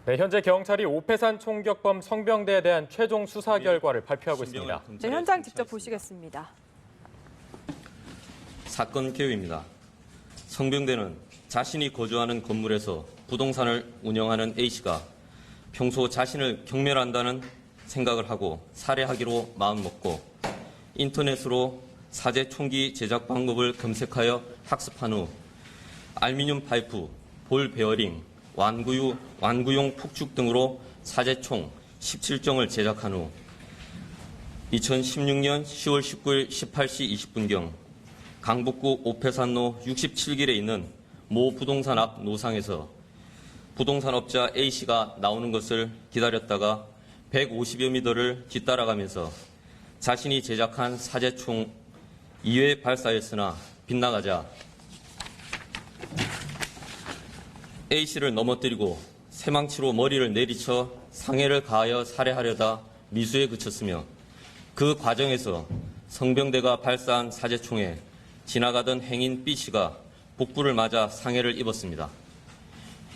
네, 현재 경찰이 오패산 총격범 성병대에 대한 최종 수사 결과를 발표하고 있습니다. 네, 현장 직접 보시겠습니다. 사건 개요입니다. 성병대는 자신이 거주하는 건물에서 부동산을 운영하는 A씨가 평소 자신을 경멸한다는 생각을 하고 살해하기로 마음먹고 인터넷으로 사제 총기 제작 방법을 검색하여 학습한 후 알루미늄 파이프, 볼 베어링, 완구용 폭죽 등으로 사제총 17정을 제작한 후 2016년 10월 19일 18시 20분경 강북구 오패산로 67길에 있는 모 부동산 앞 노상에서 부동산업자 A씨가 나오는 것을 기다렸다가 150여 미터를 뒤따라가면서 자신이 제작한 사제총 2회 발사했으나 빗나가자 A씨를 넘어뜨리고 새망치로 머리를 내리쳐 상해를 가하여 살해하려다 미수에 그쳤으며 그 과정에서 성병대가 발사한 사제총에 지나가던 행인 B씨가 복부를 맞아 상해를 입었습니다.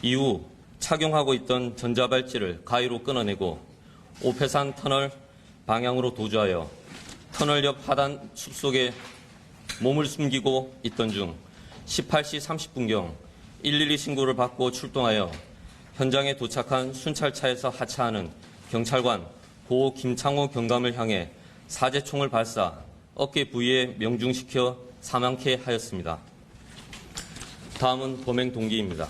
이후 착용하고 있던 전자발찌를 가위로 끊어내고 오패산 터널 방향으로 도주하여 터널 옆 하단 숲속에 몸을 숨기고 있던 중 18시 30분경 112 신고를 받고 출동하여 현장에 도착한 순찰차에서 하차하는 경찰관 고 김창호 경감을 향해 사제총을 발사 어깨 부위에 명중시켜 사망케 하였습니다. 다음은 범행 동기입니다.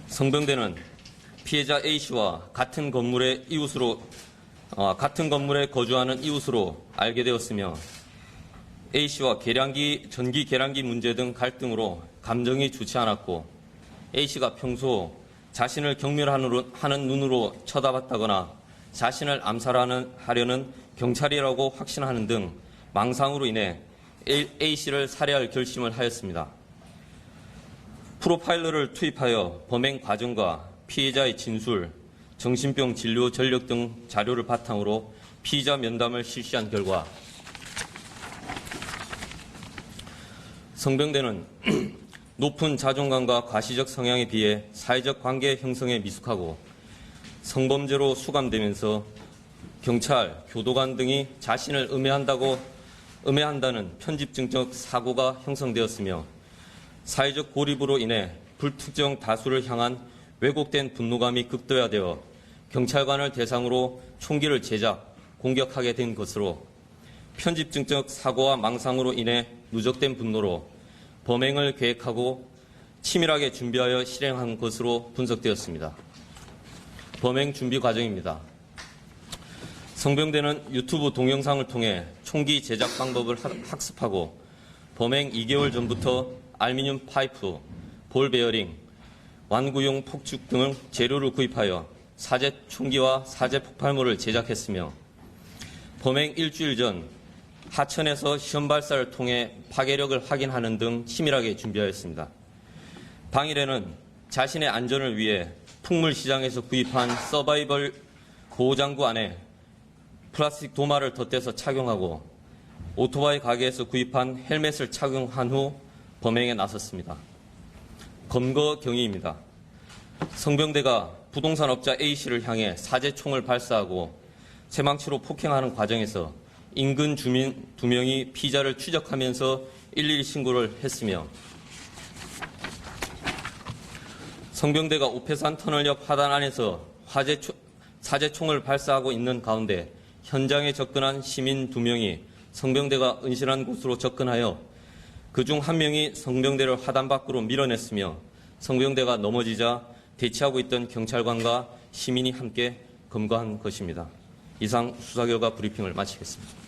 성병대는 피해자 A씨와 같은 건물에 거주하는 이웃으로 알게 되었으며 A씨와 전기 계량기 문제 등 갈등으로 감정이 좋지 않았고 A씨가 평소 자신을 경멸하는 눈으로 쳐다봤다거나 자신을 암살하려는 경찰이라고 확신하는 등 망상으로 인해 A씨를 살해할 결심을 하였습니다. 프로파일러를 투입하여 범행 과정과 피해자의 진술, 정신병 진료 전력 등 자료를 바탕으로 피의자 면담을 실시한 결과 성병대는 높은 자존감과 과시적 성향에 비해 사회적 관계 형성에 미숙하고 성범죄로 수감되면서 경찰, 교도관 등이 자신을 음해한다는 편집증적 사고가 형성되었으며 사회적 고립으로 인해 불특정 다수를 향한 왜곡된 분노감이 극도화되어 경찰관을 대상으로 총기를 제작, 공격하게 된 것으로 편집증적 사고와 망상으로 인해 누적된 분노로 범행을 계획하고 치밀하게 준비하여 실행한 것으로 분석되었습니다. 범행 준비 과정입니다. 성병대는 유튜브 동영상을 통해 총기 제작 방법을 학습하고 범행 2개월 전부터 알루미늄 파이프, 볼 베어링, 완구용 폭죽 등 재료를 구입하여 사제 총기와 사제 폭발물을 제작했으며 범행 일주일 전 하천에서 시험 발사를 통해 파괴력을 확인하는 등 치밀하게 준비하였습니다. 당일에는 자신의 안전을 위해 풍물시장에서 구입한 서바이벌 보호장구 안에 플라스틱 도마를 덧대서 착용하고 오토바이 가게에서 구입한 헬멧을 착용한 후 범행에 나섰습니다. 검거 경위입니다. 성병대가 부동산업자 A씨를 향해 사제총을 발사하고 새망치로 폭행하는 과정에서 인근 주민 2명이 피의자를 추적하면서 112 신고를 했으며 성병대가 오패산 터널 옆 하단 안에서 사제총을 발사하고 있는 가운데 현장에 접근한 시민 2명이 성병대가 은신한 곳으로 접근하여 그중 1명이 성병대를 하단 밖으로 밀어냈으며 성병대가 넘어지자 대치하고 있던 경찰관과 시민이 함께 검거한 것입니다. 이상 수사 결과 브리핑을 마치겠습니다.